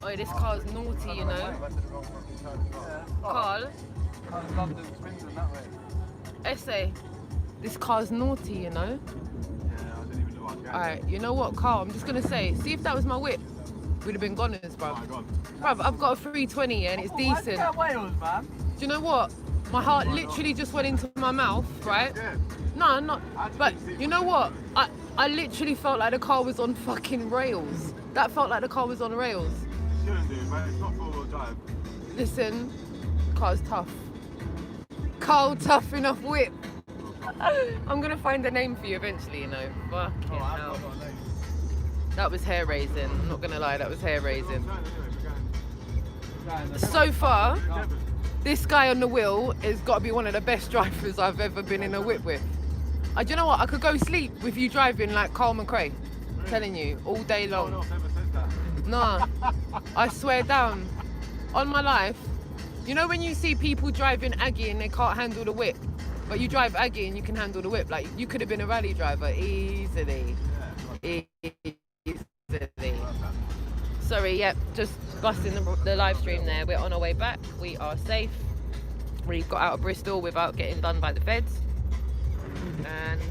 Oh, this car's naughty, you know. Carl, London, Swindon, that way. essay. This car's naughty, you know. Yeah, I didn't even know I was Alright, you know what, Carl? I'm just gonna say, see if that was my whip, we'd have been goners, bruv. Bruv, I've got a 320 and it's decent. Wales, man. Do you know what? My heart literally just went into my mouth, right? No, not. But you know what? I literally felt like the car was on fucking rails. That felt like the car was on rails. Shouldn't do, but it's not four-wheel drive. Listen, car's tough. Carl tough enough whip. I'm gonna find a name for you eventually, you know. Fucking hell. That was hair raising. I'm not gonna lie, that was hair raising. So far, this guy on the wheel has got to be one of the best drivers I've ever been in a whip with. Do you know what? I could go sleep with you driving like Carl McRae. I'm telling you, all day long. No one else ever said that. Nah, I swear down. On my life, you know when you see people driving Aggie and they can't handle the whip, but you drive Aggie and you can handle the whip, like you could have been a rally driver easily. Easily. Sorry, yep, just busting the live stream there. We're on our way back. We are safe. We got out of Bristol without getting done by the feds. And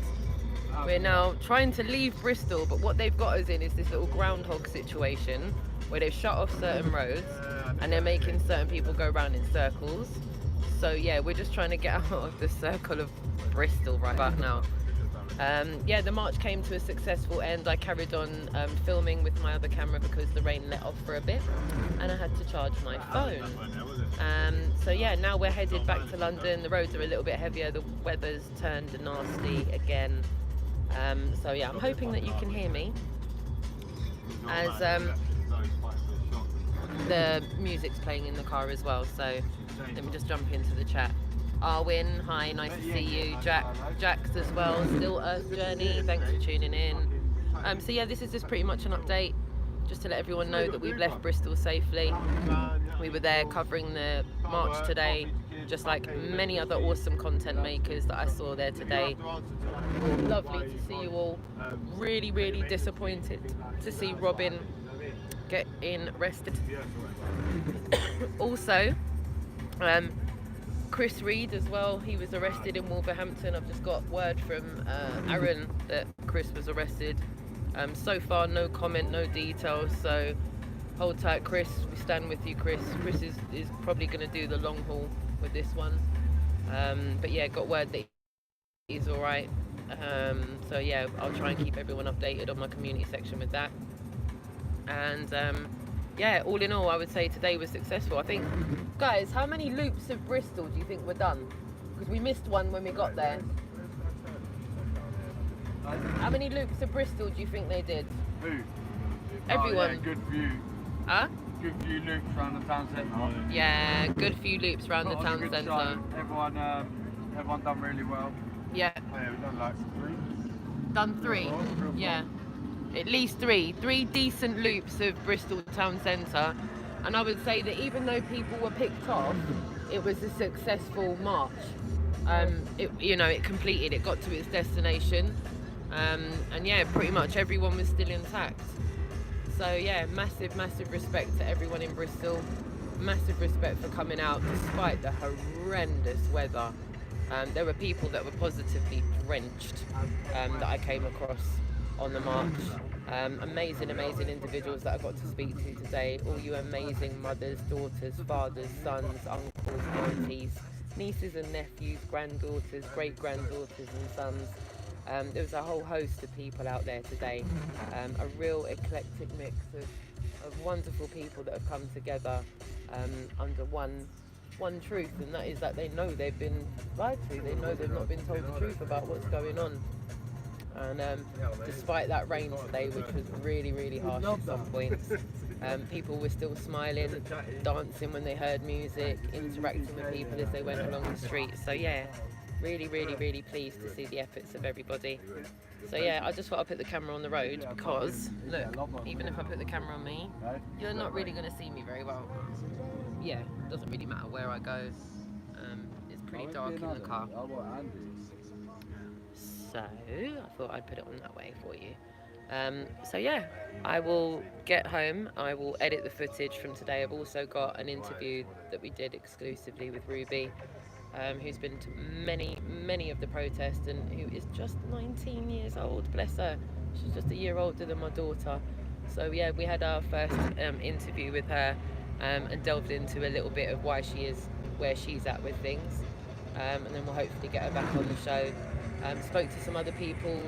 we're now trying to leave Bristol, but what they've got us in is this little groundhog situation where they've shut off certain roads and they're making certain people go around in circles. So yeah, we're just trying to get out of the circle of Bristol right about now. Yeah, the march came to a successful end. I carried on filming with my other camera because the rain let off for a bit and I had to charge my phone. So yeah, now we're headed back to London. The roads are a little bit heavier, the weather's turned nasty again. So yeah, I'm hoping that you can hear me as the music's playing in the car as well. So let me just jump into the chat. Arwin, hi, nice to see you. Jax as well, still Earth Journey, thanks for tuning in. So yeah, this is just pretty much an update, just to let everyone know that we've left Bristol safely. We were there covering the march today, just like many other awesome content makers that I saw there today. Lovely to see you all. Really, really disappointed to see Robin getting arrested. Also, Chris Reed as well, he was arrested in Wolverhampton. I've just got word from Aaron that Chris was arrested. So far no comment, no details, so hold tight Chris, we stand with you Chris. Chris is probably going to do the long haul with this one. But yeah, got word that he's alright. So yeah, I'll try and keep everyone updated on my community section with that. And yeah, all in all, I would say today was successful. I think, guys, how many loops of Bristol do you think were done? Because we missed one when we got there. How many loops of Bristol do you think they did? Who? Everyone. Oh, yeah, good view. Huh? Good few loops around the town centre. Yeah, good few loops around the town centre. Everyone done really well. Yeah. Yeah, we've done like 3. Done 3. Yeah. At least 3 decent loops of Bristol town centre, and I would say that even though people were picked off, it was a successful march. It completed, it got to its destination, and yeah, pretty much everyone was still intact. So yeah, massive respect to everyone in Bristol, massive respect for coming out despite the horrendous weather. There were people that were positively drenched that I came across on the march. Amazing individuals that I got to speak to today. All you amazing mothers, daughters, fathers, sons, uncles, aunties, nieces and nephews, granddaughters, great-granddaughters and sons. There was a whole host of people out there today. A real eclectic mix of wonderful people that have come together under one truth, and that is that they know they've been lied to. They know they've not been told the truth about what's going on. And despite that rain today, which was really harsh at some points, people were still smiling, dancing when they heard music, interacting with people as they went along the street. So yeah, really pleased to see the efforts of everybody. So yeah, I just thought I'd put the camera on the road because, look, even if I put the camera on me, you're not really going to see me very well. Yeah, it doesn't really matter where I go. It's pretty dark in the car. So I thought I'd put it on that way for you. So yeah, I will get home. I will edit the footage from today. I've also got an interview that we did exclusively with Ruby, who's been to many of the protests and who is just 19 years old. Bless her. She's just a year older than my daughter. So yeah, we had our first interview with her and delved into a little bit of why she is where she's at with things. And then we'll hopefully get her back on the show. Spoke to some other people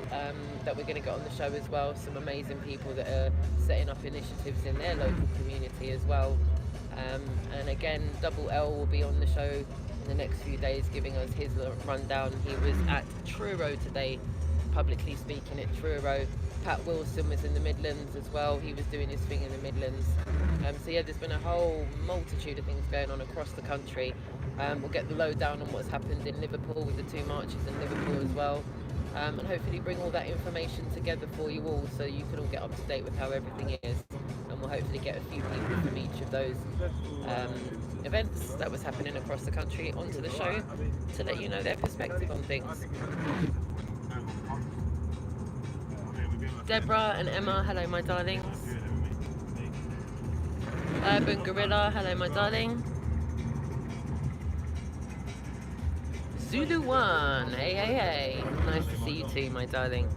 that we're going to get on the show as well. Some amazing people that are setting up initiatives in their local community as well. And again, Double L will be on the show in the next few days, giving us his rundown. He was at Truro today, publicly speaking at Truro. Pat Wilson was in the Midlands as well. He was doing his thing in the Midlands. So yeah, there's been a whole multitude of things going on across the country. We'll get the lowdown on what's happened in Liverpool with the 2 marches in Liverpool as well. And hopefully bring all that information together for you all so you can all get up to date with how everything is. And we'll hopefully get a few people from each of those events that was happening across the country onto the show to let you know their perspective on things. Deborah and Emma, hello my darlings. Urban Gorilla, hello my darling. Zulu One, hey hey hey. Nice to see you too, my darling.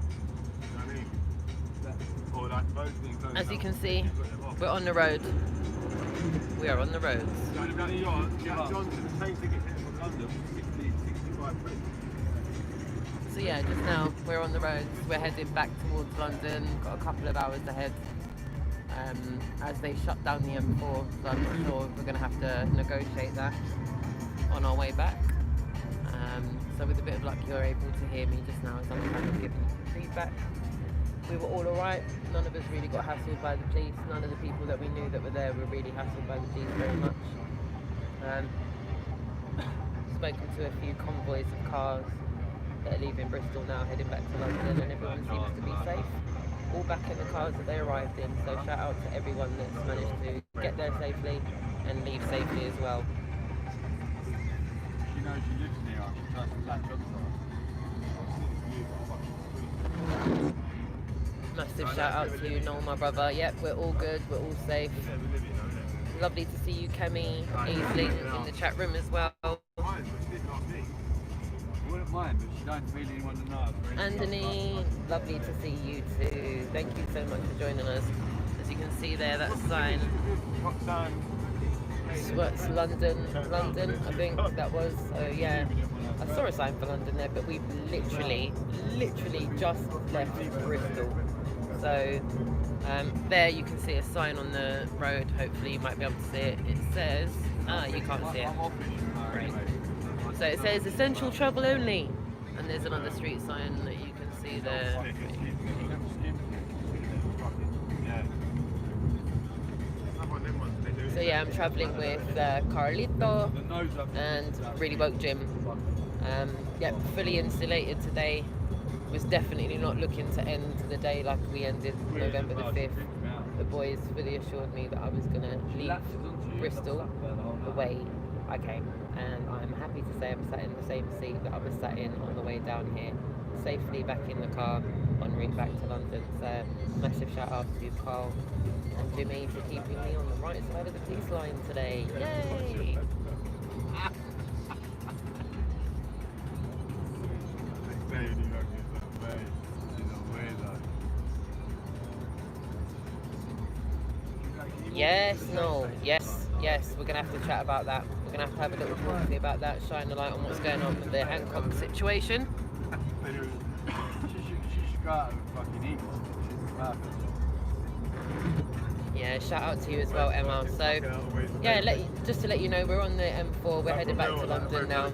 As you can see, we're on the road. We are on the roads. So yeah, just now we're on the roads. We're heading back towards London. Got a couple of hours ahead. As they shut down the M4, so I'm not sure if we're going to have to negotiate that on our way back. So with a bit of luck, you're able to hear me just now as I'm kind of giving some feedback. We were all alright. None of us really got hassled by the police. None of the people that we knew that were there were really hassled by the police very much. Spoken to a few convoys of cars that are leaving Bristol now, heading back to London, and everyone seems to be safe. All back in the cars that they arrived in. So shout out to everyone that's managed to get there safely and leave safely as well. She knows she lives near us. She tries to latch onto her. Massive shout out to you, Noel, my brother. Yep, we're all good, we're all safe. Lovely to see you, Kemi, Aisling in the chat room as well. I wouldn't mind, but she don't really want to know. Anthony, lovely to see you too. Thank you so much for joining us. As you can see there, that sign. What's London, I think that was. Oh yeah, I saw a sign for London there, but we've literally just left Bristol. So there you can see a sign on the road. Hopefully you might be able to see it. It says, you can't see it. Right. So it says essential travel only, and there's another street sign that you can see there. So yeah, I'm travelling with Carlito and Really Woke Jim. Yep, fully insulated today. Was definitely not looking to end the day like we ended November the 5th. The boys fully assured me that I was going to leave Bristol the way I came. And I'm happy to say I'm sat in the same seat that I was sat in on the way down here. Safely back in the car en route back to London. So massive shout out to Carl and Jimmy for keeping me on the right side of the police line today. Yay! Yes, no, yes, we're going to have to chat about that. We're going to have a little talk about that, shine a light on what's going on with the Hancock situation. She should go out and fucking eat. Yeah, shout out to you as well, Emma. So, yeah, just to let you know, we're on the M4. We're headed back to London now.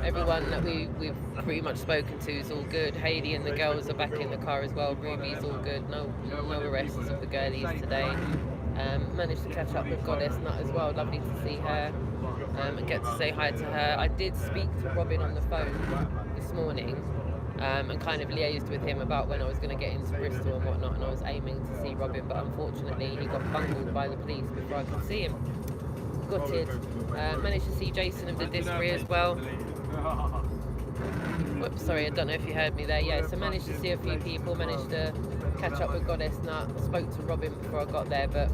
Everyone that we've pretty much spoken to is all good. Hayley and the girls are back in the car as well. Ruby's all good. No arrests of the girlies today. Managed to catch up with Goddess Nut as well. Lovely to see her and get to say hi to her. I did speak to Robin on the phone this morning and kind of liaised with him about when I was going to get into Bristol and whatnot, and I was aiming to see Robin, but unfortunately he got bungled by the police before I could see him. Gutted. Managed to see Jason of the Disbury as well. Whoops, sorry, I don't know if you heard me there. Yeah, so managed to see a few people, managed to catch up with Goddess Nut. Spoke to Robin before I got there, but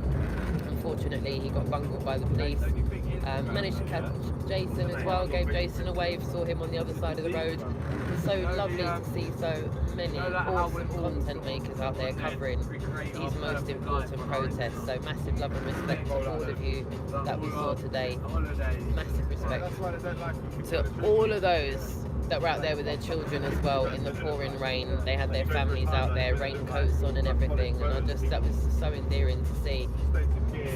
unfortunately he got bungled by the police. Managed to catch Jason as well, gave Jason a wave, saw him on the other side of the road. So lovely to see so many awesome content makers out there covering these most important protests. So massive love and respect to all of you that we saw today. Massive respect to all of those that were out there with their children as well in the pouring rain. They had their families out there, raincoats on and everything, and that was so endearing to see.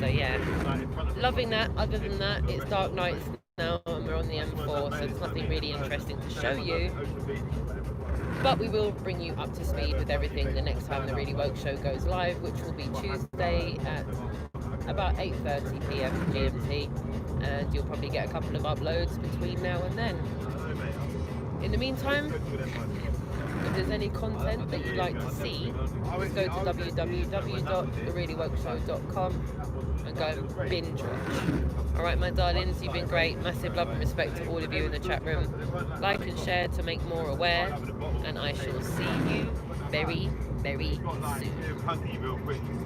So yeah, loving that. Other than that, it's dark nights now and we're on the M4, so there's nothing really interesting to show you. But we will bring you up to speed with everything the next time the Really Woke show goes live, which will be Tuesday at about 8:30 p.m. GMT, and you'll probably get a couple of uploads between now and then. In the meantime, if there's any content that you'd like to see, just go to www.thereallywokeshow.com and go and binge watch. Alright my darlings, you've been great. Massive love and respect to all of you in the chat room. Like and share to make more aware, and I shall see you very, very soon.